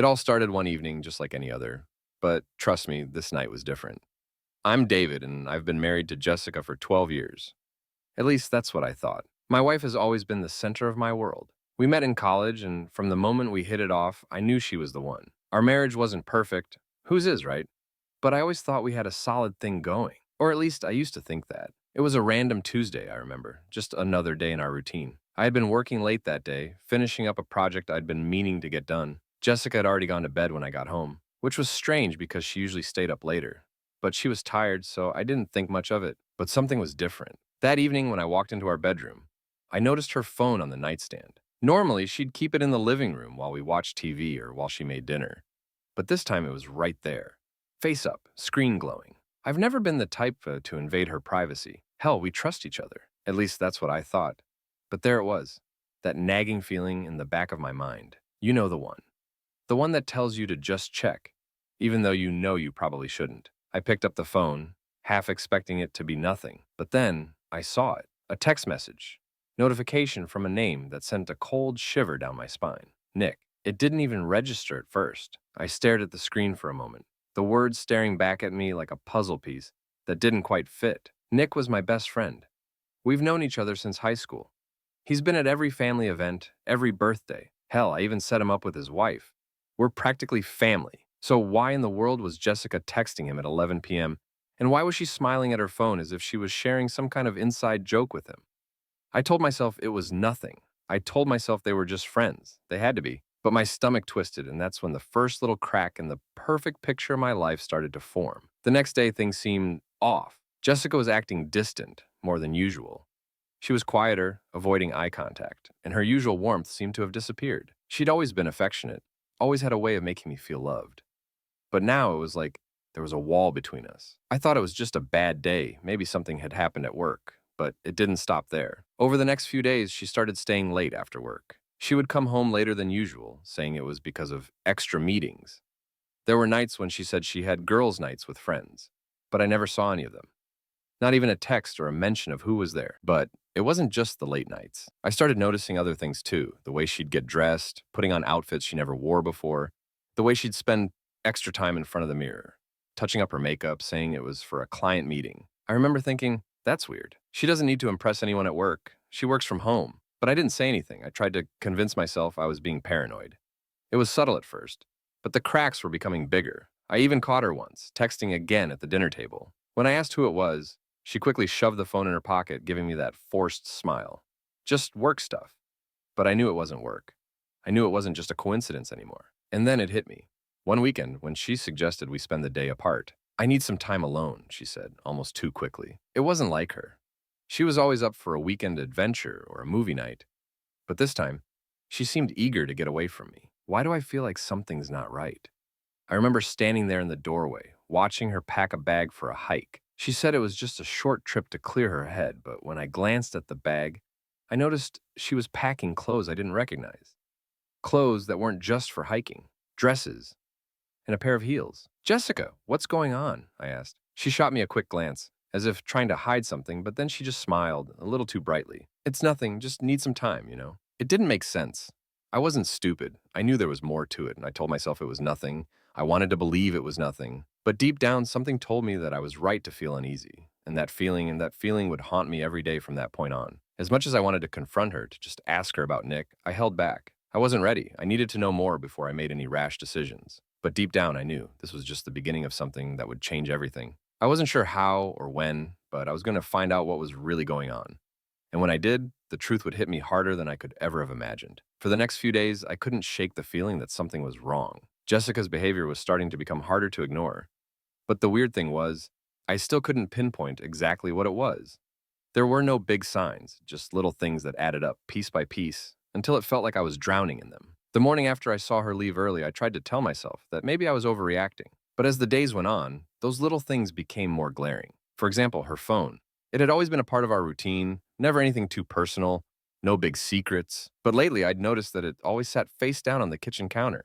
It all started one evening, just like any other. But trust me, this night was different. I'm David, and I've been married to Jessica for 12 years. At least that's what I thought. My wife has always been the center of my world. We met in college, and from the moment we hit it off, I knew she was the one. Our marriage wasn't perfect. Whose is, right? But I always thought we had a solid thing going. Or at least I used to think that. It was a random Tuesday, I remember. Just another day in our routine. I had been working late that day, finishing up a project I'd been meaning to get done. Jessica had already gone to bed when I got home, which was strange because she usually stayed up later. But she was tired, so I didn't think much of it. But something was different. That evening, when I walked into our bedroom, I noticed her phone on the nightstand. Normally, she'd keep it in the living room while we watched TV or while she made dinner. But this time it was right there. Face up, screen glowing. I've never been the type to invade her privacy. Hell, we trust each other. At least that's what I thought. But there it was, that nagging feeling in the back of my mind. You know the one. The one that tells you to just check, even though you know you probably shouldn't. I picked up the phone, half expecting it to be nothing. But then I saw it, a text message. Notification from a name that sent a cold shiver down my spine. Nick. It didn't even register at first. I stared at the screen for a moment, the words staring back at me like a puzzle piece that didn't quite fit. Nick was my best friend. We've known each other since high school. He's been at every family event, every birthday. Hell, I even set him up with his wife. We're practically family. So why in the world was Jessica texting him at 11 p.m.? And why was she smiling at her phone as if she was sharing some kind of inside joke with him? I told myself it was nothing. I told myself they were just friends. They had to be. But my stomach twisted, and that's when the first little crack in the perfect picture of my life started to form. The next day, things seemed off. Jessica was acting distant, more than usual. She was quieter, avoiding eye contact, and her usual warmth seemed to have disappeared. She'd always been affectionate, always had a way of making me feel loved. But now it was like there was a wall between us. I thought it was just a bad day, maybe something had happened at work, but it didn't stop there. Over the next few days, she started staying late after work. She would come home later than usual, saying it was because of extra meetings. There were nights when she said she had girls' nights with friends, but I never saw any of them. Not even a text or a mention of who was there. But it wasn't just the late nights. I started noticing other things too. The way she'd get dressed, putting on outfits she never wore before, the way she'd spend extra time in front of the mirror, touching up her makeup, saying it was for a client meeting. I remember thinking, that's weird. She doesn't need to impress anyone at work. She works from home. But I didn't say anything. I tried to convince myself I was being paranoid. It was subtle at first, but the cracks were becoming bigger. I even caught her once, texting again at the dinner table. When I asked who it was, she quickly shoved the phone in her pocket, giving me that forced smile. Just work stuff. But I knew it wasn't work. I knew it wasn't just a coincidence anymore. And then it hit me. One weekend, when she suggested we spend the day apart. I need some time alone, she said, almost too quickly. It wasn't like her. She was always up for a weekend adventure or a movie night. But this time, she seemed eager to get away from me. Why do I feel like something's not right? I remember standing there in the doorway, watching her pack a bag for a hike. She said it was just a short trip to clear her head, but when I glanced at the bag, I noticed she was packing clothes I didn't recognize. Clothes that weren't just for hiking, dresses, and a pair of heels. Jessica, what's going on? I asked. She shot me a quick glance, as if trying to hide something, but then she just smiled, a little too brightly. It's nothing, just need some time, you know? It didn't make sense. I wasn't stupid. I knew there was more to it, and I told myself it was nothing. I wanted to believe it was nothing. But deep down, something told me that I was right to feel uneasy, and that feeling would haunt me every day from that point on. As much as I wanted to confront her, to just ask her about Nick, I held back. I wasn't ready. I needed to know more before I made any rash decisions. But deep down, I knew this was just the beginning of something that would change everything. I wasn't sure how or when, but I was going to find out what was really going on. And when I did, the truth would hit me harder than I could ever have imagined. For the next few days, I couldn't shake the feeling that something was wrong. Jessica's behavior was starting to become harder to ignore. But the weird thing was, I still couldn't pinpoint exactly what it was. There were no big signs, just little things that added up piece by piece until it felt like I was drowning in them. The morning after I saw her leave early, I tried to tell myself that maybe I was overreacting. But as the days went on, those little things became more glaring. For example, her phone. It had always been a part of our routine, never anything too personal, no big secrets. But lately, I'd noticed that it always sat face down on the kitchen counter.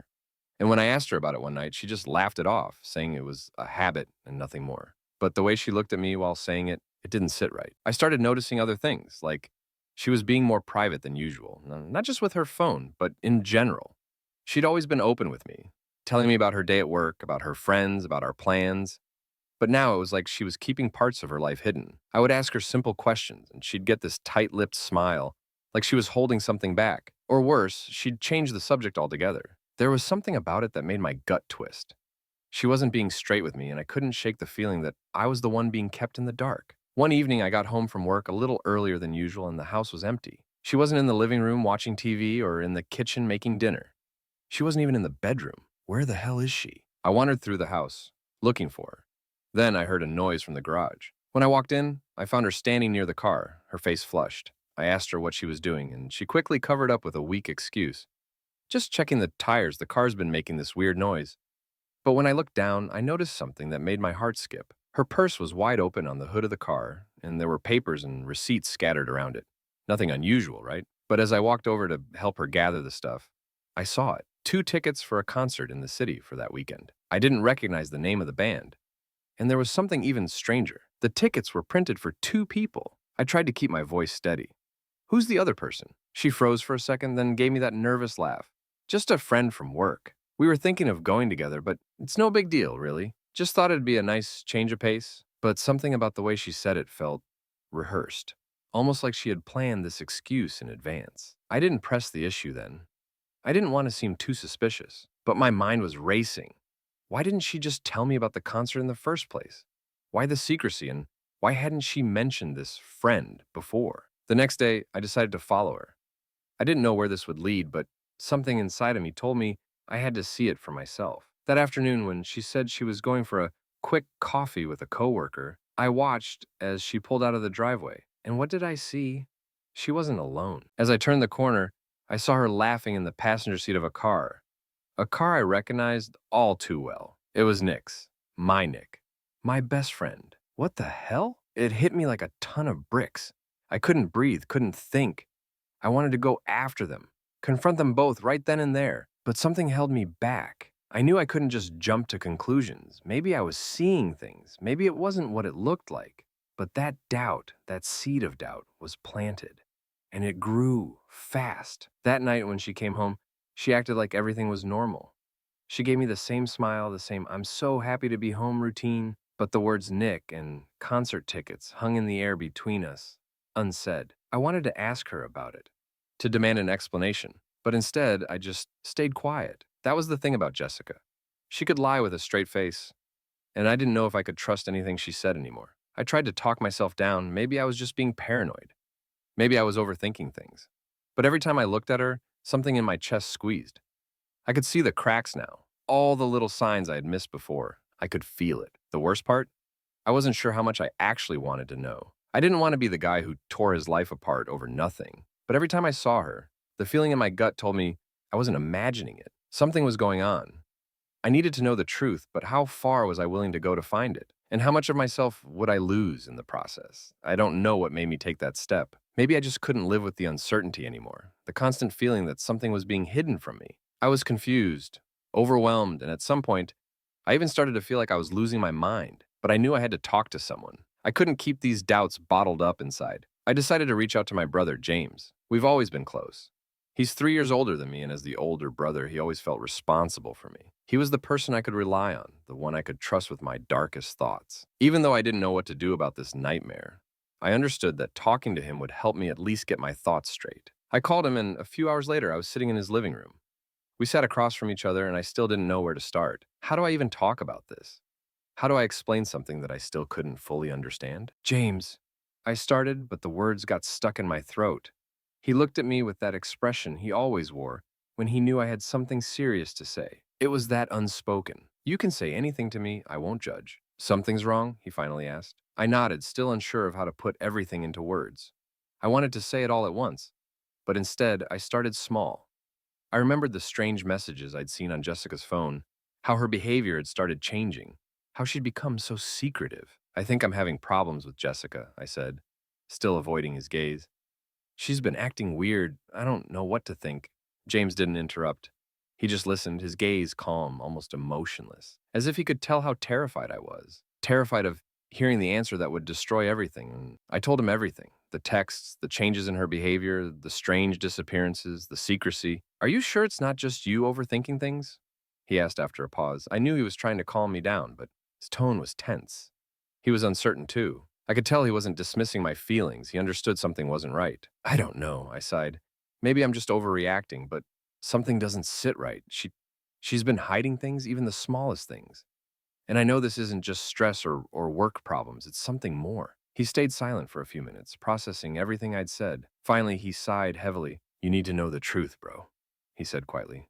And when I asked her about it one night, she just laughed it off, saying it was a habit and nothing more. But the way she looked at me while saying it, it didn't sit right. I started noticing other things, like she was being more private than usual, not just with her phone, but in general. She'd always been open with me, telling me about her day at work, about her friends, about our plans. But now it was like she was keeping parts of her life hidden. I would ask her simple questions, and she'd get this tight lipped smile, like she was holding something back. Or worse, she'd change the subject altogether. There was something about it that made my gut twist. She wasn't being straight with me, and I couldn't shake the feeling that I was the one being kept in the dark. One evening, I got home from work a little earlier than usual, and the house was empty. She wasn't in the living room watching TV or in the kitchen making dinner. She wasn't even in the bedroom. Where the hell is she? I wandered through the house, looking for her. Then I heard a noise from the garage. When I walked in, I found her standing near the car, her face flushed. I asked her what she was doing, and she quickly covered up with a weak excuse. Just checking the tires, the car's been making this weird noise. But when I looked down, I noticed something that made my heart skip. Her purse was wide open on the hood of the car, and there were papers and receipts scattered around it. Nothing unusual, right? But as I walked over to help her gather the stuff, I saw it. 2 tickets for a concert in the city for that weekend. I didn't recognize the name of the band. And there was something even stranger. The tickets were printed for 2 people. I tried to keep my voice steady. Who's the other person? She froze for a second, then gave me that nervous laugh. Just a friend from work. We were thinking of going together, but it's no big deal, really. Just thought it'd be a nice change of pace. But something about the way she said it felt rehearsed. Almost like she had planned this excuse in advance. I didn't press the issue then. I didn't want to seem too suspicious, but my mind was racing. Why didn't she just tell me about the concert in the first place? Why the secrecy, and why hadn't she mentioned this friend before? The next day, I decided to follow her. I didn't know where this would lead, but something inside of me told me I had to see it for myself. That afternoon, when she said she was going for a quick coffee with a coworker, I watched as she pulled out of the driveway. And what did I see? She wasn't alone. As I turned the corner, I saw her laughing in the passenger seat of a car I recognized all too well. It was Nick's. My Nick. My best friend. What the hell? It hit me like a ton of bricks. I couldn't breathe, couldn't think. I wanted to go after them, confront them both right then and there, but something held me back. I knew I couldn't just jump to conclusions. Maybe I was seeing things. Maybe it wasn't what it looked like. But that doubt, that seed of doubt, was planted. And it grew fast. That night when she came home, she acted like everything was normal. She gave me the same smile, the same "I'm so happy to be home" routine, but the words Nick and concert tickets hung in the air between us, unsaid. I wanted to ask her about it, to demand an explanation, but instead I just stayed quiet. That was the thing about Jessica. She could lie with a straight face, and I didn't know if I could trust anything she said anymore. I tried to talk myself down. Maybe I was just being paranoid. Maybe I was overthinking things. But every time I looked at her, something in my chest squeezed. I could see the cracks now, all the little signs I had missed before. I could feel it. The worst part? I wasn't sure how much I actually wanted to know. I didn't want to be the guy who tore his life apart over nothing. But every time I saw her, the feeling in my gut told me I wasn't imagining it. Something was going on. I needed to know the truth, but how far was I willing to go to find it? And how much of myself would I lose in the process? I don't know what made me take that step. Maybe I just couldn't live with the uncertainty anymore, the constant feeling that something was being hidden from me. I was confused, overwhelmed, and at some point, I even started to feel like I was losing my mind. But I knew I had to talk to someone. I couldn't keep these doubts bottled up inside. I decided to reach out to my brother, James. We've always been close. He's 3 years older than me, and as the older brother, he always felt responsible for me. He was the person I could rely on, the one I could trust with my darkest thoughts. Even though I didn't know what to do about this nightmare, I understood that talking to him would help me at least get my thoughts straight. I called him, and a few hours later, I was sitting in his living room. We sat across from each other, and I still didn't know where to start. How do I even talk about this? How do I explain something that I still couldn't fully understand? James, I started, but the words got stuck in my throat. He looked at me with that expression he always wore when he knew I had something serious to say. It was that unspoken. You can say anything to me, I won't judge. Something's wrong? He finally asked. I nodded, still unsure of how to put everything into words. I wanted to say it all at once, but instead I started small. I remembered the strange messages I'd seen on Jessica's phone, how her behavior had started changing, how she'd become so secretive. I think I'm having problems with Jessica, I said, still avoiding his gaze. She's been acting weird. I don't know what to think. James didn't interrupt. He just listened, his gaze calm, almost emotionless, as if he could tell how terrified I was. Terrified of hearing the answer that would destroy everything. And I told him everything. The texts, the changes in her behavior, the strange disappearances, the secrecy. Are you sure it's not just you overthinking things? he asked after a pause. I knew he was trying to calm me down, but his tone was tense. He was uncertain too. I could tell he wasn't dismissing my feelings. He understood something wasn't right. I don't know, I sighed. Maybe I'm just overreacting, but something doesn't sit right. She's been hiding things, even the smallest things. And I know this isn't just stress or work problems, it's something more. He stayed silent for a few minutes, processing everything I'd said. Finally, he sighed heavily. You need to know the truth, bro, he said quietly.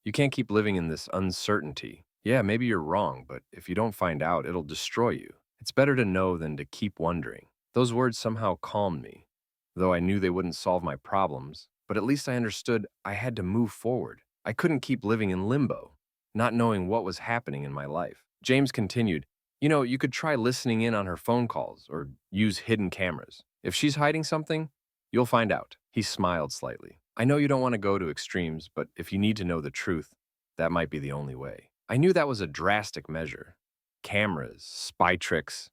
You can't keep living in this uncertainty. Yeah, maybe you're wrong, but if you don't find out, it'll destroy you. It's better to know than to keep wondering. Those words somehow calmed me, though I knew they wouldn't solve my problems, but at least I understood I had to move forward. I couldn't keep living in limbo, not knowing what was happening in my life. James continued, you could try listening in on her phone calls or use hidden cameras. If she's hiding something, you'll find out. He smiled slightly. I know you don't want to go to extremes, but if you need to know the truth, that might be the only way. I knew that was a drastic measure. Cameras, spy tricks.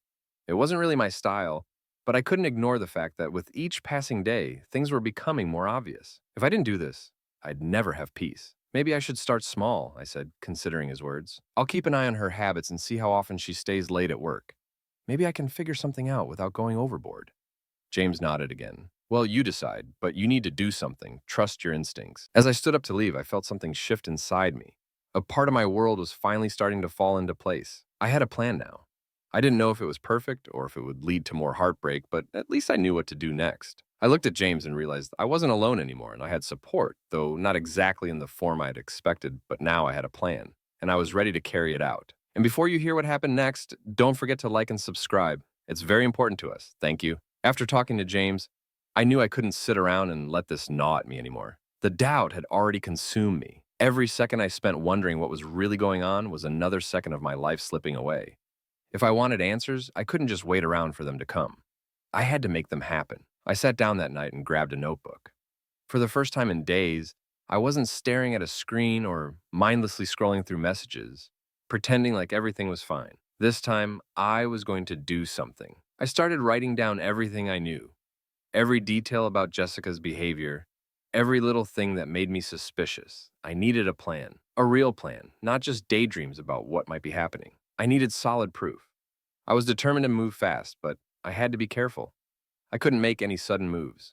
It wasn't really my style, but I couldn't ignore the fact that with each passing day, things were becoming more obvious. If I didn't do this, I'd never have peace. Maybe I should start small, I said, considering his words. I'll keep an eye on her habits and see how often she stays late at work. Maybe I can figure something out without going overboard. James nodded again. Well, you decide, but you need to do something. Trust your instincts. As I stood up to leave, I felt something shift inside me. A part of my world was finally starting to fall into place. I had a plan now. I didn't know if it was perfect or if it would lead to more heartbreak, but at least I knew what to do next. I looked at James and realized I wasn't alone anymore, and I had support, though not exactly in the form I'd expected, but now I had a plan, and I was ready to carry it out. And before you hear what happened next, don't forget to like and subscribe. It's very important to us. Thank you. After talking to James, I knew I couldn't sit around and let this gnaw at me anymore. The doubt had already consumed me. Every second I spent wondering what was really going on was another second of my life slipping away. If I wanted answers, I couldn't just wait around for them to come. I had to make them happen. I sat down that night and grabbed a notebook. For the first time in days, I wasn't staring at a screen or mindlessly scrolling through messages, pretending like everything was fine. This time, I was going to do something. I started writing down everything I knew, every detail about Jessica's behavior, every little thing that made me suspicious. I needed a plan, a real plan, not just daydreams about what might be happening. I needed solid proof. I was determined to move fast, but I had to be careful. I couldn't make any sudden moves.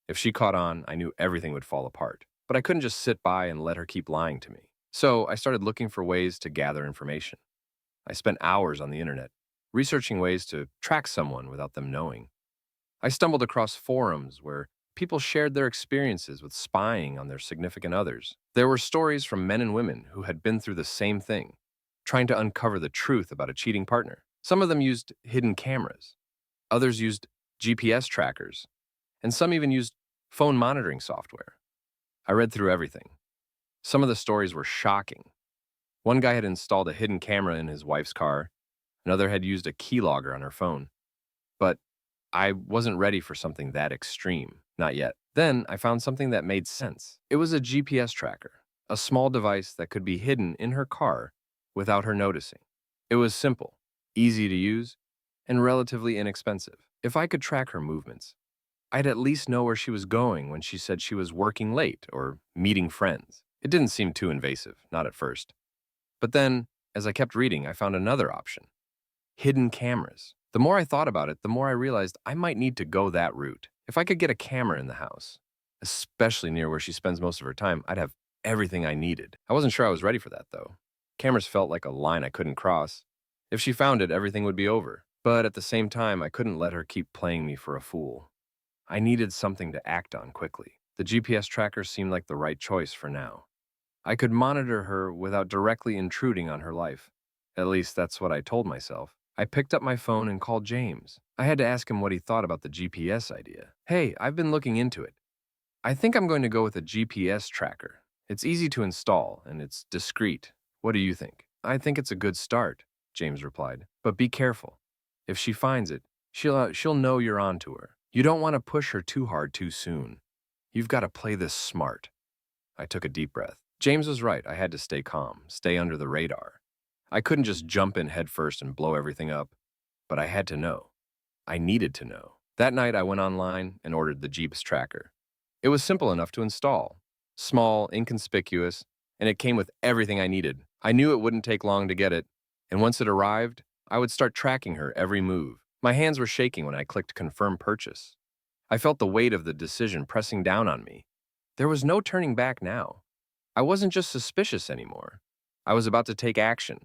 If she caught on, I knew everything would fall apart. But I couldn't just sit by and let her keep lying to me. So I started looking for ways to gather information. I spent hours on the internet, researching ways to track someone without them knowing. I stumbled across forums where people shared their experiences with spying on their significant others. There were stories from men and women who had been through the same thing, trying to uncover the truth about a cheating partner. Some of them used hidden cameras. Others used GPS trackers. And some even used phone monitoring software. I read through everything. Some of the stories were shocking. One guy had installed a hidden camera in his wife's car. Another had used a keylogger on her phone. But I wasn't ready for something that extreme. Not yet. Then I found something that made sense. It was a GPS tracker, a small device that could be hidden in her car without her noticing. It was simple, easy to use, and relatively inexpensive. If I could track her movements, I'd at least know where she was going when she said she was working late or meeting friends. It didn't seem too invasive, not at first. But then, as I kept reading, I found another option. Hidden cameras. The more I thought about it, the more I realized I might need to go that route. If I could get a camera in the house, especially near where she spends most of her time, I'd have everything I needed. I wasn't sure I was ready for that, though. Cameras felt like a line I couldn't cross. If she found it, everything would be over. But at the same time, I couldn't let her keep playing me for a fool. I needed something to act on quickly. The GPS tracker seemed like the right choice for now. I could monitor her without directly intruding on her life. At least that's what I told myself. I picked up my phone and called James. I had to ask him what he thought about the GPS idea. Hey, I've been looking into it. I think I'm going to go with a GPS tracker. It's easy to install and it's discreet. What do you think? I think it's a good start, James replied. But be careful. If she finds it, she'll know you're onto her. You don't want to push her too hard too soon. You've got to play this smart. I took a deep breath. James was right. I had to stay calm, stay under the radar. I couldn't just jump in headfirst and blow everything up, but I had to know. I needed to know. That night, I went online and ordered the Jeeps tracker. It was simple enough to install. Small, inconspicuous, and it came with everything I needed. I knew it wouldn't take long to get it, and once it arrived, I would start tracking her every move. My hands were shaking when I clicked confirm purchase. I felt the weight of the decision pressing down on me. There was no turning back now. I wasn't just suspicious anymore. I was about to take action.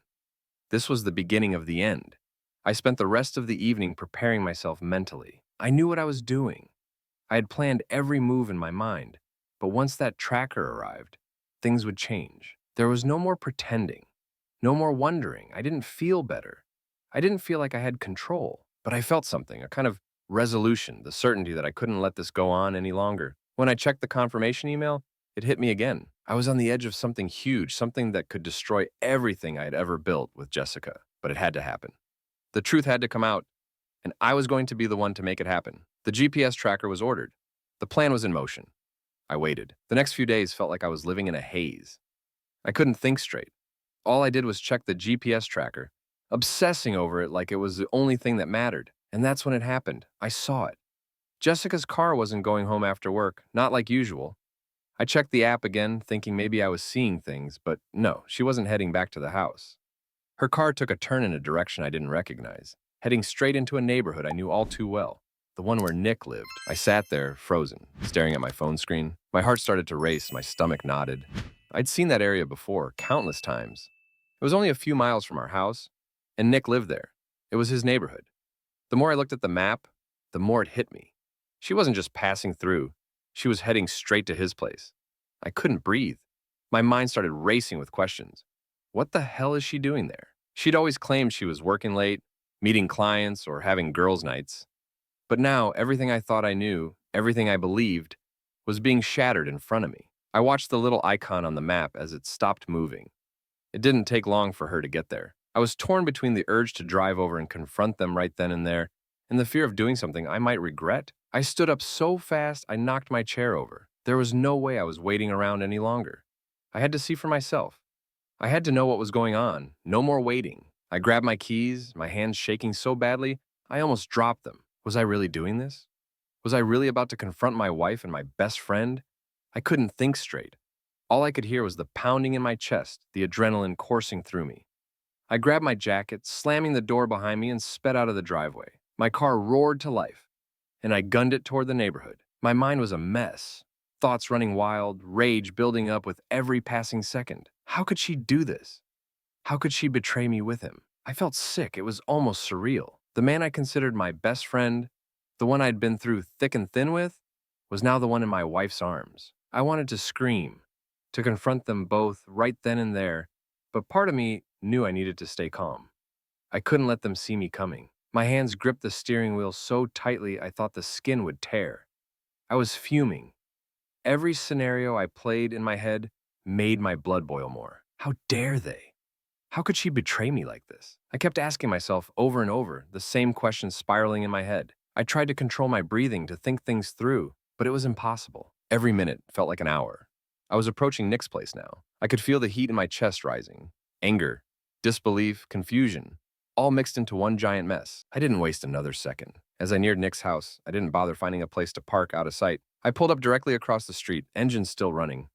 This was the beginning of the end. I spent the rest of the evening preparing myself mentally. I knew what I was doing. I had planned every move in my mind, but once that tracker arrived, things would change. There was no more pretending, no more wondering. I didn't feel better. I didn't feel like I had control, but I felt something, a kind of resolution, the certainty that I couldn't let this go on any longer. When I checked the confirmation email, it hit me again. I was on the edge of something huge, something that could destroy everything I had ever built with Jessica, but it had to happen. The truth had to come out, and I was going to be the one to make it happen. The GPS tracker was ordered. The plan was in motion. I waited. The next few days felt like I was living in a haze. I couldn't think straight. All I did was check the GPS tracker, obsessing over it like it was the only thing that mattered. And that's when it happened. I saw it. Jessica's car wasn't going home after work, not like usual. I checked the app again, thinking maybe I was seeing things, but no, she wasn't heading back to the house. Her car took a turn in a direction I didn't recognize, heading straight into a neighborhood I knew all too well, the one where Nick lived. I sat there, frozen, staring at my phone screen. My heart started to race, my stomach knotted. I'd seen that area before, countless times. It was only a few miles from our house, and Nick lived there. It was his neighborhood. The more I looked at the map, the more it hit me. She wasn't just passing through, she was heading straight to his place. I couldn't breathe. My mind started racing with questions. What the hell is she doing there? She'd always claimed she was working late, meeting clients, or having girls' nights. But now, everything I thought I knew, everything I believed, was being shattered in front of me. I watched the little icon on the map as it stopped moving. It didn't take long for her to get there. I was torn between the urge to drive over and confront them right then and there, and the fear of doing something I might regret. I stood up so fast I knocked my chair over. There was no way I was waiting around any longer. I had to see for myself. I had to know what was going on. No more waiting. I grabbed my keys, my hands shaking so badly, I almost dropped them. Was I really doing this? Was I really about to confront my wife and my best friend? I couldn't think straight. All I could hear was the pounding in my chest, the adrenaline coursing through me. I grabbed my jacket, slamming the door behind me, and sped out of the driveway. My car roared to life, and I gunned it toward the neighborhood. My mind was a mess, thoughts running wild, rage building up with every passing second. How could she do this? How could she betray me with him? I felt sick. It was almost surreal. The man I considered my best friend, the one I'd been through thick and thin with, was now the one in my wife's arms. I wanted to scream, to confront them both right then and there, but part of me knew I needed to stay calm. I couldn't let them see me coming. My hands gripped the steering wheel so tightly I thought the skin would tear. I was fuming. Every scenario I played in my head made my blood boil more. How dare they? How could she betray me like this? I kept asking myself over and over, the same questions spiraling in my head. I tried to control my breathing to think things through, but it was impossible. Every minute felt like an hour. I was approaching Nick's place now. I could feel the heat in my chest rising. Anger, disbelief, confusion, all mixed into one giant mess. I didn't waste another second. As I neared Nick's house, I didn't bother finding a place to park out of sight. I pulled up directly across the street, engine still running.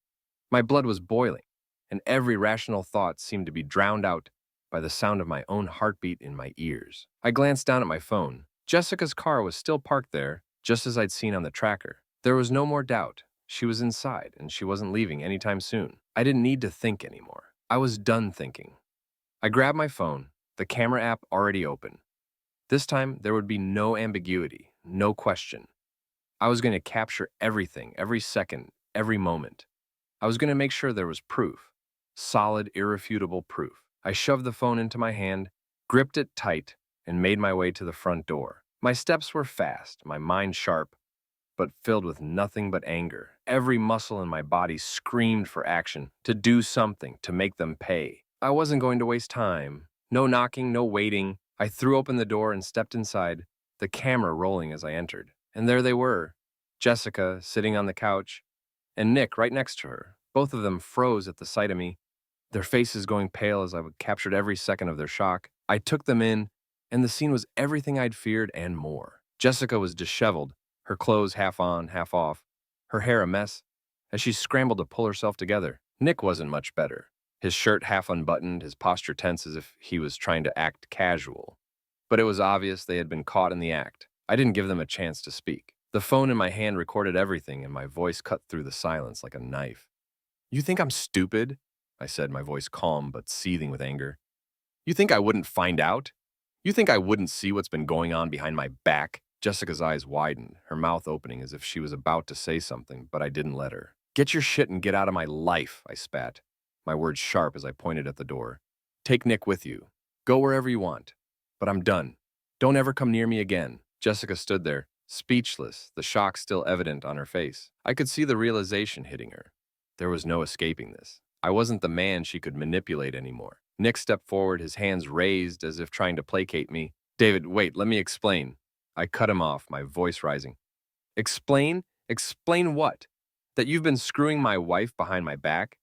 My blood was boiling, and every rational thought seemed to be drowned out by the sound of my own heartbeat in my ears. I glanced down at my phone. Jessica's car was still parked there, just as I'd seen on the tracker. There was no more doubt. She was inside, and she wasn't leaving anytime soon. I didn't need to think anymore. I was done thinking. I grabbed my phone, the camera app already open. This time, there would be no ambiguity, no question. I was going to capture everything, every second, every moment. I was going to make sure there was proof. Solid, irrefutable proof. I shoved the phone into my hand, gripped it tight, and made my way to the front door. My steps were fast, my mind sharp, but filled with nothing but anger. Every muscle in my body screamed for action, to do something, to make them pay. I wasn't going to waste time. No knocking, no waiting. I threw open the door and stepped inside, the camera rolling as I entered. And there they were, Jessica sitting on the couch, and Nick right next to her. Both of them froze at the sight of me, their faces going pale as I captured every second of their shock. I took them in, and the scene was everything I'd feared and more. Jessica was disheveled, her clothes half on, half off, her hair a mess, as she scrambled to pull herself together. Nick wasn't much better. His shirt half unbuttoned, his posture tense as if he was trying to act casual. But it was obvious they had been caught in the act. I didn't give them a chance to speak. The phone in my hand recorded everything, and my voice cut through the silence like a knife. "You think I'm stupid?" I said, my voice calm but seething with anger. "You think I wouldn't find out? You think I wouldn't see what's been going on behind my back?" Jessica's eyes widened, her mouth opening as if she was about to say something, but I didn't let her. "Get your shit and get out of my life," I spat, my words sharp as I pointed at the door. "Take Nick with you. Go wherever you want. But I'm done. Don't ever come near me again." Jessica stood there, speechless, the shock still evident on her face. I could see the realization hitting her. There was no escaping this. I wasn't the man she could manipulate anymore. Nick stepped forward, his hands raised as if trying to placate me. "David, wait, let me explain." I cut him off, my voice rising. "Explain? Explain what? That you've been screwing my wife behind my back?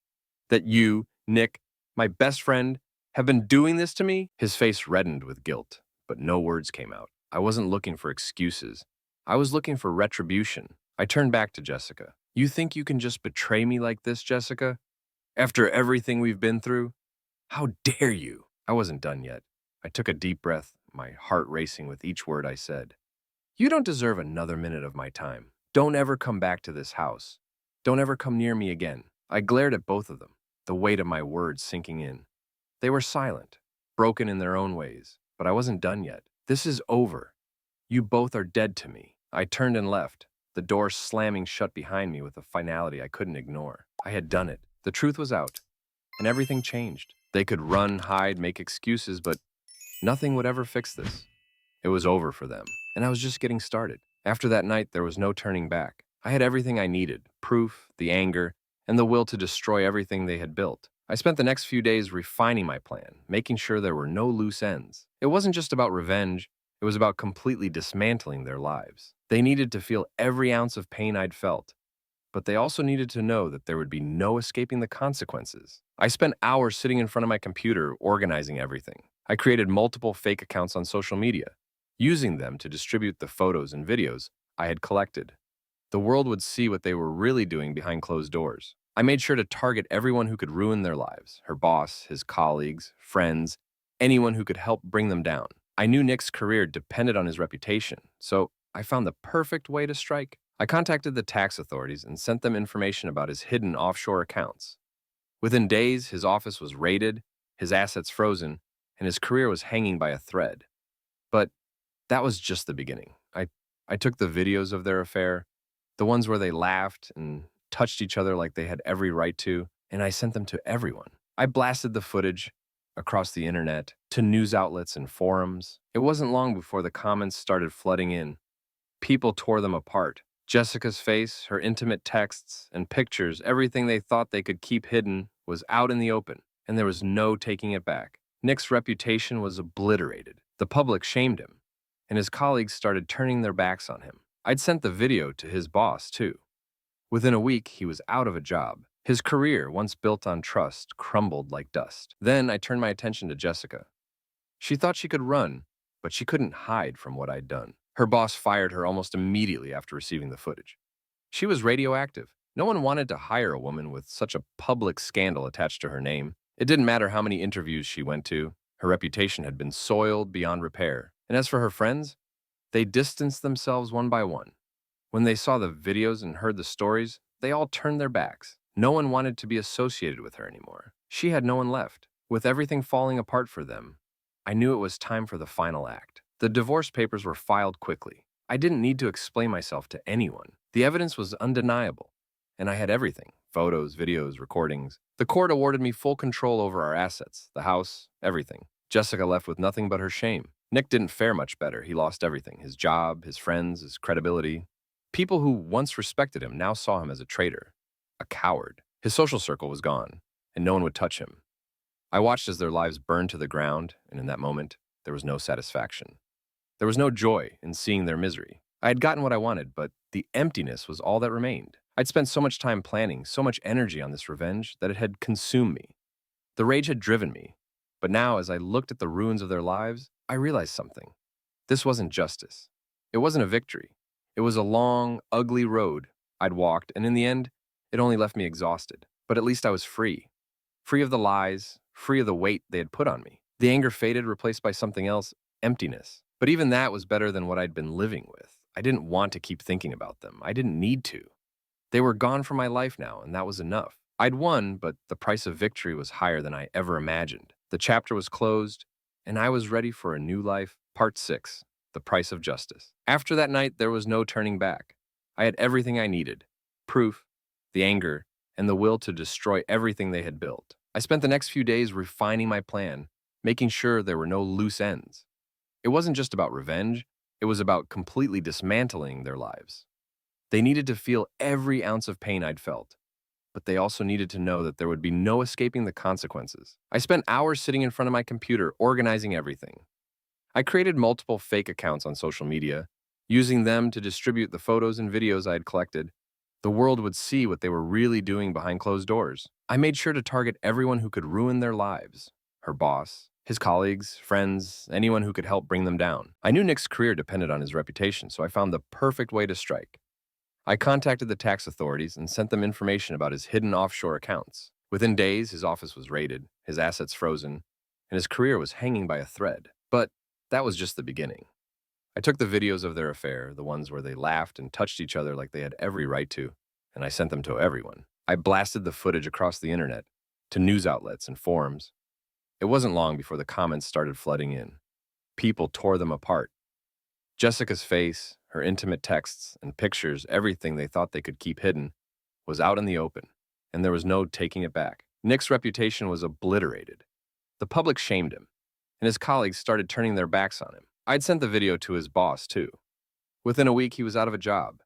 That you, Nick, my best friend, have been doing this to me?" His face reddened with guilt, but no words came out. I wasn't looking for excuses. I was looking for retribution. I turned back to Jessica. "You think you can just betray me like this, Jessica? After everything we've been through? How dare you?" I wasn't done yet. I took a deep breath, my heart racing with each word I said. "You don't deserve another minute of my time. Don't ever come back to this house. Don't ever come near me again." I glared at both of them, the weight of my words sinking in. They were silent, broken in their own ways, but I wasn't done yet. "This is over. You both are dead to me." I turned and left, the door slamming shut behind me with a finality I couldn't ignore. I had done it. The truth was out, and everything changed. They could run, hide, make excuses, but nothing would ever fix this. It was over for them, and I was just getting started. After that night, there was no turning back. I had everything I needed: proof, the anger, and the will to destroy everything they had built. I spent the next few days refining my plan, making sure there were no loose ends. It wasn't just about revenge, it was about completely dismantling their lives. They needed to feel every ounce of pain I'd felt, but they also needed to know that there would be no escaping the consequences. I spent hours sitting in front of my computer organizing everything. I created multiple fake accounts on social media, using them to distribute the photos and videos I had collected. The world would see what they were really doing behind closed doors. I made sure to target everyone who could ruin their lives: her boss, his colleagues, friends, anyone who could help bring them down. I knew Nick's career depended on his reputation, so I found the perfect way to strike. I contacted the tax authorities and sent them information about his hidden offshore accounts. Within days, his office was raided, his assets frozen, and his career was hanging by a thread. But that was just the beginning. I took the videos of their affair, the ones where they laughed and touched each other like they had every right to, and I sent them to everyone. I blasted the footage across the internet, to news outlets and forums. It wasn't long before the comments started flooding in. People tore them apart. Jessica's face, her intimate texts, and pictures, everything they thought they could keep hidden, was out in the open, and there was no taking it back. Nick's reputation was obliterated. The public shamed him, and his colleagues started turning their backs on him. I'd sent the video to his boss, too. Within a week, he was out of a job. His career, once built on trust, crumbled like dust. Then I turned my attention to Jessica. She thought she could run, but she couldn't hide from what I'd done. Her boss fired her almost immediately after receiving the footage. She was radioactive. No one wanted to hire a woman with such a public scandal attached to her name. It didn't matter how many interviews she went to. Her reputation had been soiled beyond repair. And as for her friends, they distanced themselves one by one. When they saw the videos and heard the stories, they all turned their backs. No one wanted to be associated with her anymore. She had no one left. With everything falling apart for them, I knew it was time for the final act. The divorce papers were filed quickly. I didn't need to explain myself to anyone. The evidence was undeniable, and I had everything: photos, videos, recordings. The court awarded me full control over our assets, the house, everything. Jessica left with nothing but her shame. Nick didn't fare much better. He lost everything: his job, his friends, his credibility. People who once respected him now saw him as a traitor, a coward. His social circle was gone, and no one would touch him. I watched as their lives burned to the ground, and in that moment, there was no satisfaction. There was no joy in seeing their misery. I had gotten what I wanted, but the emptiness was all that remained. I'd spent so much time planning, so much energy on this revenge, that it had consumed me. The rage had driven me, but now, as I looked at the ruins of their lives, I realized something. This wasn't justice. It wasn't a victory. It was a long, ugly road I'd walked, and in the end, it only left me exhausted. But at least I was free. Free of the lies, free of the weight they had put on me. The anger faded, replaced by something else, emptiness. But even that was better than what I'd been living with. I didn't want to keep thinking about them. I didn't need to. They were gone from my life now, and that was enough. I'd won, but the price of victory was higher than I ever imagined. The chapter was closed, and I was ready for a new life. Part 6, The Price of Justice. After that night, there was no turning back. I had everything I needed: proof, the anger, and the will to destroy everything they had built. I spent the next few days refining my plan, making sure there were no loose ends. It wasn't just about revenge, it was about completely dismantling their lives. They needed to feel every ounce of pain I'd felt, but they also needed to know that there would be no escaping the consequences. I spent hours sitting in front of my computer, organizing everything. I created multiple fake accounts on social media, using them to distribute the photos and videos I had collected. The world would see what they were really doing behind closed doors. I made sure to target everyone who could ruin their lives: her boss, his colleagues, friends, anyone who could help bring them down. I knew Nick's career depended on his reputation, so I found the perfect way to strike. I contacted the tax authorities and sent them information about his hidden offshore accounts. Within days, his office was raided, his assets frozen, and his career was hanging by a thread. But that was just the beginning. I took the videos of their affair, the ones where they laughed and touched each other like they had every right to, and I sent them to everyone. I blasted the footage across the internet, to news outlets and forums. It wasn't long before the comments started flooding in. People tore them apart. Jessica's face, her intimate texts and pictures, everything they thought they could keep hidden, was out in the open, and there was no taking it back. Nick's reputation was obliterated. The public shamed him, and his colleagues started turning their backs on him. I'd sent the video to his boss, too. Within a week, he was out of a job.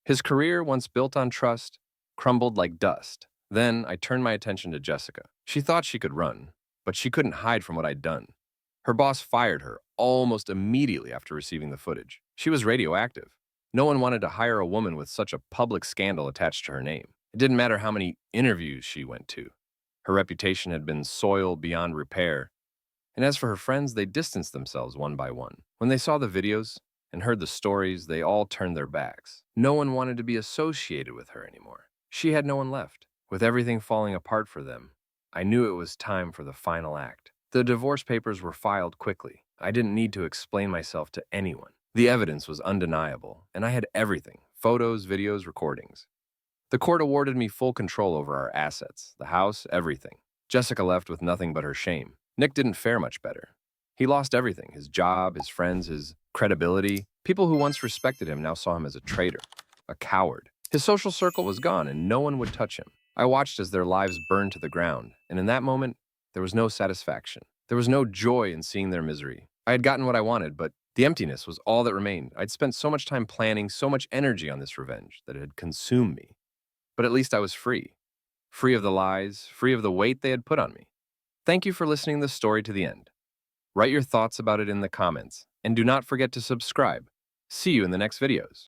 His career, once built on trust, crumbled like dust. Then I turned my attention to Jessica. She thought she could run, but she couldn't hide from what I'd done. Her boss fired her almost immediately after receiving the footage. She was radioactive. No one wanted to hire a woman with such a public scandal attached to her name. It didn't matter how many interviews she went to. Her reputation had been soiled beyond repair. And as for her friends, they distanced themselves one by one. When they saw the videos and heard the stories, they all turned their backs. No one wanted to be associated with her anymore. She had no one left. With everything falling apart for them, I knew it was time for the final act. The divorce papers were filed quickly. I didn't need to explain myself to anyone. The evidence was undeniable, and I had everything: photos, videos, recordings. The court awarded me full control over our assets, the house, everything. Jessica left with nothing but her shame. Nick didn't fare much better. He lost everything: his job, his friends, his credibility. People who once respected him now saw him as a traitor, a coward. His social circle was gone, and no one would touch him. I watched as their lives burned to the ground, and in that moment, there was no satisfaction. There was no joy in seeing their misery. I had gotten what I wanted, but the emptiness was all that remained. I'd spent so much time planning, so much energy on this revenge, that it had consumed me. But at least I was free. Free of the lies, free of the weight they had put on me. Thank you for listening to this story to the end. Write your thoughts about it in the comments, and do not forget to subscribe. See you in the next videos.